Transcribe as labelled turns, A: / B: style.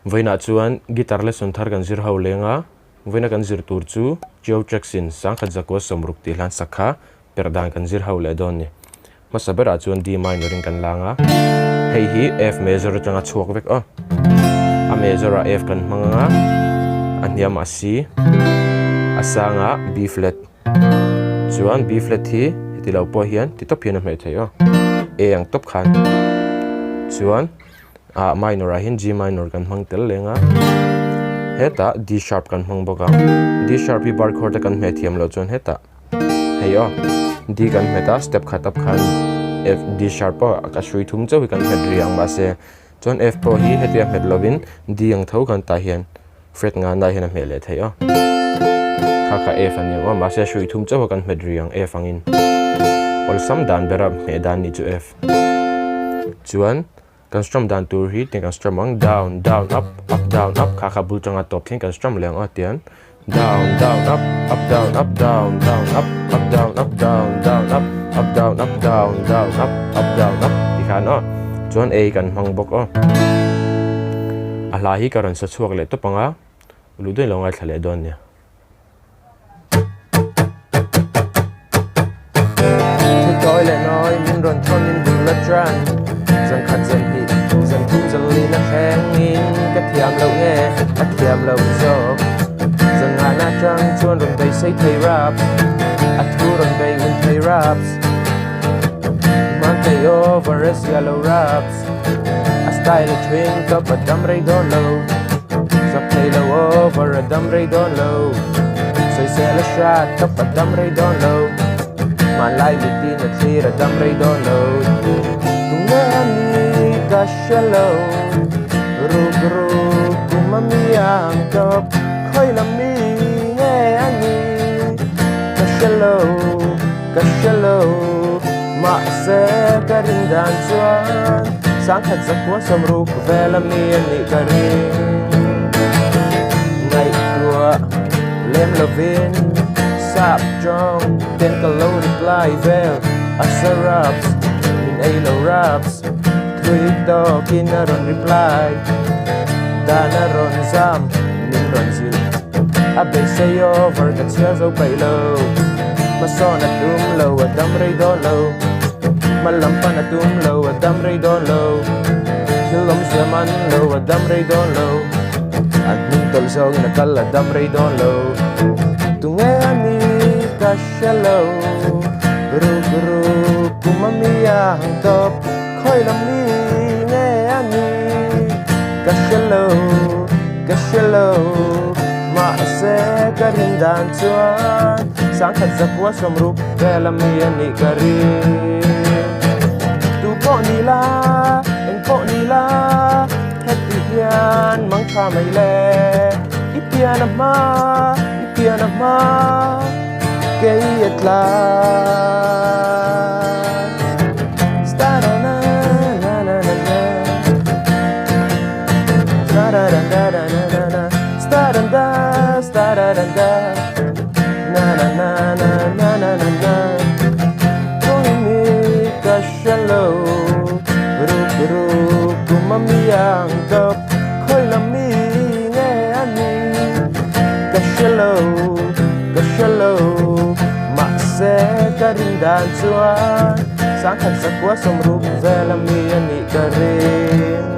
A: Voina chuan guitar lesson thar kan zir ho lenga voina kan zir tur chu Trackx in sang khat zakwa somruk ti hlan sakha Perhdan kan zir ho le don ni masabera chuan D minor in kan langa hei hi F major atanga chuak vek a major a F kan hmanga aniam a C asanga B flat chuan B flat hi hitilau po hian ti top hian a hmel thei a ang top khan chuan a minor a hin G minor kan hmang tel lenga heta D sharp kan hmang boka D sharp hi bar chord kan hme thiam lo chuan heta hei a D kan hmeta step khat up khan F D sharp a ka shui thum chau hi kan hmet riang ba se chuan F pro hi heti a hmet lovin D ang tho kan ta hian fret nga na hian a hme le thei a kha F ani wa ma se shui thum chau kan hmet riang F angin ol sam dan bera hme dan ni chu F chuan kan strum dan tur hi ten kan strum ang down down up up down up kha bul changa top thing kan strum leng a tian down down up up down up down down up up down up down down up up down up down down up up down up ti khan a chuan A kan hmang bok a ala hi karan sa chuak le to panga lu dei longai thale don nia toilet noi min ron thon in bula tran zan khat zan hi zan thu zan li na kheng in ka thiam lo nge ka thiam lo zo zan nga na chang chuan ron beisei thei rap a thu ron bei win thei raps man thei over as yellow raps a style a twink up a dam rei don low zap thei lo over a dam rei don low soi sel a shot up a dam rei don low my life within a tree a dam rei don low tungani ka shallow rug rug kumamiang top khoi lami nge ani ka shallow ma se ka ring dan chuan sang khat zakwa somruk velami ani ka ring ngai tua lem lovin sap jong ten ka low reply vel asaraps min a low raps tweet dog in a ron reply dana ron zam min ron zil a beisei over ka chia zo bai lo mason a dum low a dam rei don low malampan a dum low a dam rei don low hilom zaman low a dam rei don low at min tol zo in a kal a dam rei don low tungani ka shallow rug rug kumamiyang top khoi lami nge ani ka shallow ma se ka ring dan chuan sang khat zakwa somruk velami ani ka ring tu po ni la en po ni la heti hian mang kha mai le ipian ma kei atla stara na na na na na stara da da da na na stara da na na na na na na na na tuni ka shallow rug rug kumamiyang top khoi lami nge ani ka shallow ma se ka ring dan chuan sang khat zakwa somruk velami ani ka ring